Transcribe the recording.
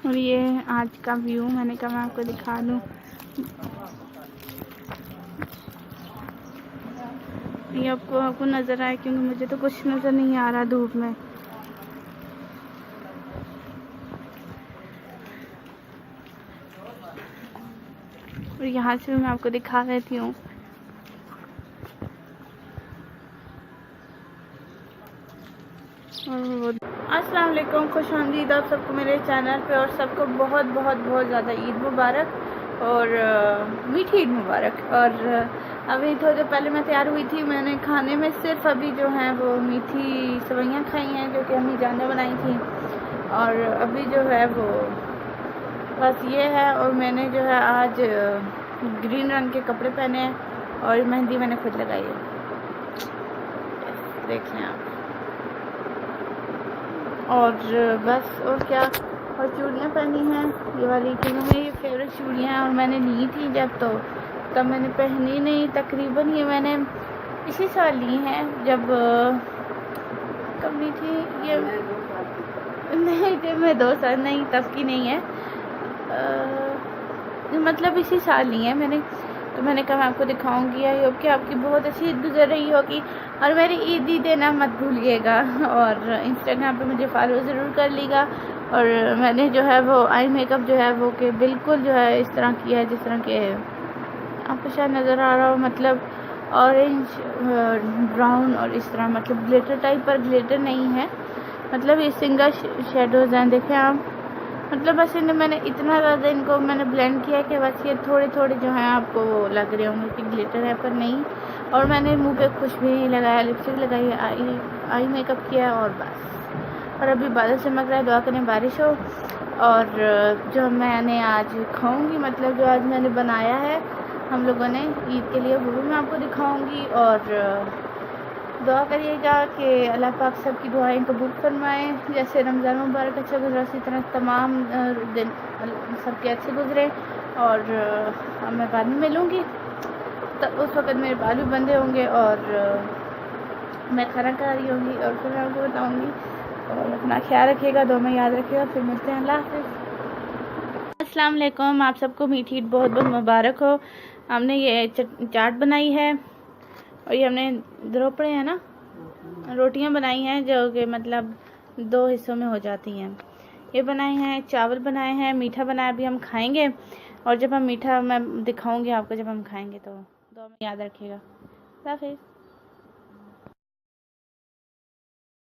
और ये है आज का व्यू। मैंने कहा मैं आपको दिखा दूँ। ये आपको नज़र आए, क्योंकि मुझे तो कुछ नज़र नहीं आ रहा धूप में। और यहाँ से मैं आपको दिखा देती हूँ। अस्सलाम वालेकुम, खुशामदीद आप सबको मेरे चैनल पे, और सबको बहुत बहुत बहुत ज़्यादा ईद मुबारक और मीठी ईद मुबारक। और अभी थोड़ी देर पहले मैं तैयार हुई थी। मैंने खाने में सिर्फ अभी जो है वो मीठी सेवइयाँ खाई हैं, जो कि अम्मी जान ने बनाई थी। और अभी जो है वो बस ये है। और मैंने जो है आज ग्रीन रंग के कपड़े पहने हैं और मेहंदी मैंने खुद लगाई है, देख लें आप। और बस, और क्या, और चूड़ियाँ पहनी हैं ये वाली, क्योंकि मेरी फेवरेट चूड़ियाँ हैं। और मैंने ली थी जब, तो तब मैंने पहनी नहीं। तकरीबन ये मैंने इसी साल ली हैं, जब कब ली थी ये, नहीं जब मैं 2 साल, नहीं तब की नहीं है, मतलब इसी साल ली है मैंने। तो मैंने कहा मैं आपको दिखाऊंगी। आई होप कि आपकी बहुत अच्छी ईद गुजर रही होगी। और मेरी ईद देना मत भूलिएगा। और इंस्टाग्राम पे मुझे फॉलो ज़रूर कर लीजिएगा। और मैंने जो है वो आई मेकअप जो है वो कि बिल्कुल जो है इस तरह किया है जिस तरह के आपको शायद नज़र आ रहा हो, मतलब ऑरेंज ब्राउन और इस तरह, मतलब ग्लिटर टाइप, पर ग्लिटर नहीं है, मतलब ये सिंगल शेडोज़ हैं, देखें आप। मतलब बस इन्हें मैंने इतना ज़्यादा इनको मैंने ब्लेंड किया कि बस ये थोड़े थोड़े जो हैं आपको लग रहे होंगे कि ग्लिटर है, पर नहीं। और मैंने मुंह पे कुछ भी नहीं लगाया, लिपस्टिक लगाई, आई मेकअप किया और बस। और अभी बादल चमक रहा है, दुआ करें बारिश हो। और जो मैंने आज खाऊंगी, मतलब जो आज मैंने बनाया है हम लोगों ने ईद के लिए, वो भी मैं आपको दिखाऊंगी। और दुआ करिएगा कि अल्लाह पाक सबकी दुआएं कबूल फरमाए। जैसे रमज़ान मुबारक अच्छा गुजरा, उसी तरह तमाम दिन सबके अच्छे गुजरे। और अब मैं बाद में मिलूँगी, तब उस वक़्त मेरे बाल भी बंधे होंगे और मैं खाना खा रही होंगी, और फिर मैं आपको बताऊँगी। और अपना ख्याल रखिएगा, दुआ में याद रखिएगा। फिर मिलते हैं, अल्लाह हाफ़िज़। अस्सलाम वालेकुम, आप सबको मीठी ईद बहुत बहुत मुबारक हो। हमने ये चाट बनाई है, और ये हमने द्रोपड़े हैं ना, रोटियां बनाई हैं, जो कि मतलब 2 हिस्सों में हो जाती हैं। ये बनाए हैं, चावल बनाए हैं, मीठा बनाया, अभी हम खाएंगे। और जब हम मीठा मैं दिखाऊंगी आपको जब हम खाएंगे, तो दुआ में याद रखिएगा। अल्लाह हाफ़िज़।